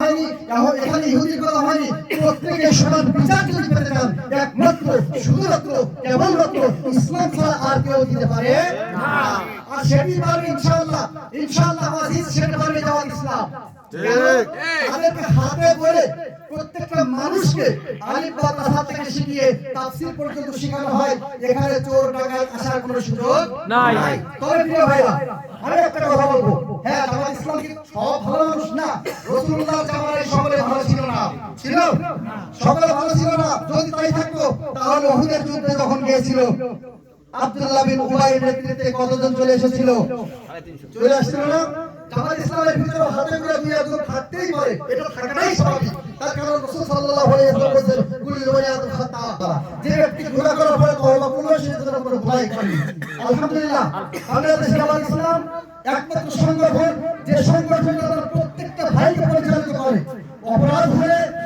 হয়নি, এখানে ইহুদির কথা হয়নি। প্রত্যেকের সমান বিচার যদি পেতে চান, একমাত্র শুধুমাত্র কেবলমাত্র ইসলাম ছাড়া আর কেউ দিতে পারে না। আর সেটি পারবে ইনশাআল্লাহ, ইনশাআল্লাহ আজিজ, সেটা পারবে জামাত ইসলাম। তাদেরকে হাতে ধরে প্রত্যেকটা মানুষকে আলিফ বা তাসা থেকে শিখিয়ে তাফসীর পর্যন্ত শেখানো হয়। এখানে চোর ডাকাত আসার কোনো সুযোগ নাই। তবে প্রিয় ভাইরা, আমি একটা কথা বলবো, হ্যাঁ, জামাত ইসলাম কি সব ভালো মানুষ না? রাসূলুল্লাহর জামানায় সকলে ভালো ছিল না? ছিল? সকলে ভালো ছিল না? যদি তাই থাকতো তাহলে উহুদের যুদ্ধে যখন গিয়েছিল আব্দুল্লাহ বিন উবাইয়ের নেতৃত্বে কতজন চলে এসেছিল? চলে আসছিল না? জামাত ইসলামের ভিতরে হাতে করে দুই একজন থাকতেই পারে, এটা থাকাটাই স্বাভাবিক। তার কারণ রাসূল সাল্লাল্লাহু আলাইহি ওয়াসাল্লাম বলেছেন, কুল্লু ওয়ালিয়াতুল খাতা, যে ব্যক্তি গুনাহ করার পরে তওবা করলো সে যেন কোনো ভুলাই করে। আলহামদুলিল্লাহ, বাংলাদেশ জামাত ইসলাম একমাত্র সংগঠন যে সংগঠনটা প্রত্যেকটা ভাইকে